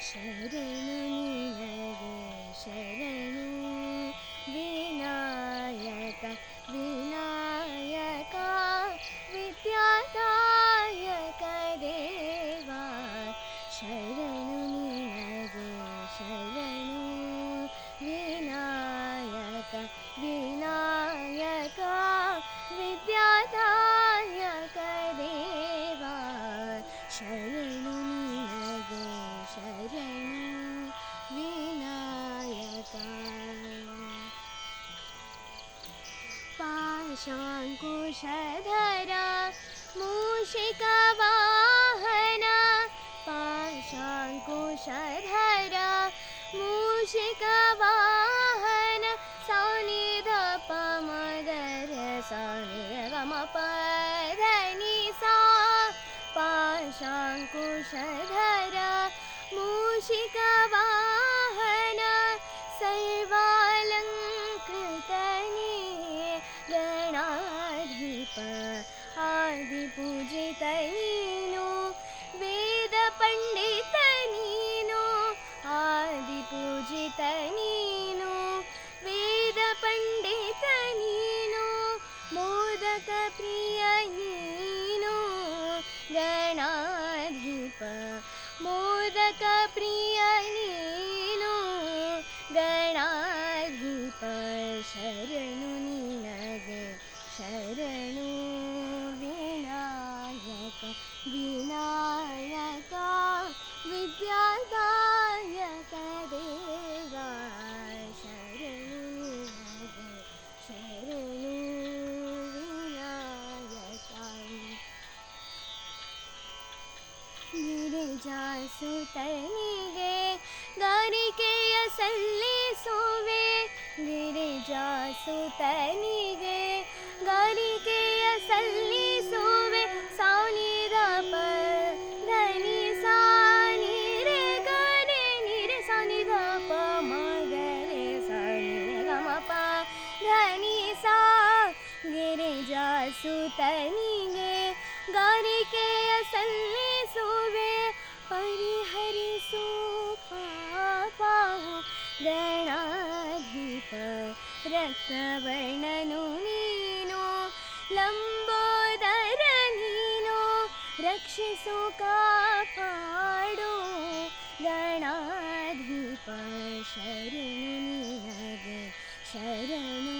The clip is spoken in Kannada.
ಶರಣು ನಿನಗೆ ಶರಣು ವಿನಾಯಕ ವಿನಾಯಕ ವಿದ್ಯಾದಾಯಕ ದೇವಾ ಶರಣು ನಿನಗೆ ಶರಣು ವಿನಾಯಕ ವಿನಾಯಕ ವಿದ್ಯಾದಾಯಕ ದೇವಾ ಶರಣು ನಿನಗೆ ಶರಣು ವಿನಾಯಕ ಪಾಶಾಂಕುಶಧರ ಮೂಷಿಕವಾಹನ ಪಾಶಾಂಕುಶಧರ ಮೂಷಿಕವಾಹನ ಸೌನಿಧ ಪಮಗರ ಸೌನಿಧ ಗಮಪಧನಿ ಸಾ ಪಾಶಾಂಕುಶಧರ ಮೂಷಿಕವಾಹನ ಸರ್ವಾಲಂಕೃತನೇ ಗಣಾಧಿಪ ಆದಿಪೂಜಿತ ನೀನು ವೇದ ಪಂಡಿತ ನೀನು ಆದಿಪೂಜಿತ ನೀನು ವೇದ ಪಂಡಿತ ನೀನು ಮೋದಕ ಪ್ರಿಯ ನೀನು ಗಣಾಧಿಪ ಮೋದಕ ಪ್ರಿಯ ನೀನು ಗಣಾಧಿಪ ಶರಣು ನಿನಗೆ ಶರಣು ವಿನಾಯಕ ವಿನಾಯಕ ವಿದ್ಯಾದಾಯಕ ದೇವಾ ಶರಣು ನಿನಗೆ ಶರಣು ವಿನಾಯಕ ಗಿರಿಜಾಸುತನಿಗೆ ಗಾರಿಕೆಯ ಸಲ್ಲಿಸುವೆ ಗಿರಿಜಾಸುತನಿಗೆ ಗಾರಿಕೆಯ ಸಲ್ಲಿಸುವೆ ಸಾನಿದ ಪ ಧನಿ ಸಾ ನೀರೆ ಗರೆ ನೀರೆ ಸಾನಿದ ಪ ಮಗರೆ ಸಾನಿರೆ ಗಮ ಪ ಧನಿ ಸಾ ಗಿರಿಜಾಸುತನಿಗೆ ಗಾರಿಕೆಯ ಸಲ್ಲಿಸುವೆ ಪರಿಹರಿಸು ಪಾಪ ಗಣಾಧಿಪ ರಕ್ತವರ್ಣನು ನೀನು ಲಂಬೋದರ ನೀನು ರಕ್ಷಿಸು ಕಾಪಾಡು ಗಣಾಧಿಪ ಶರಣು ನಿನಗೆ ಶರಣು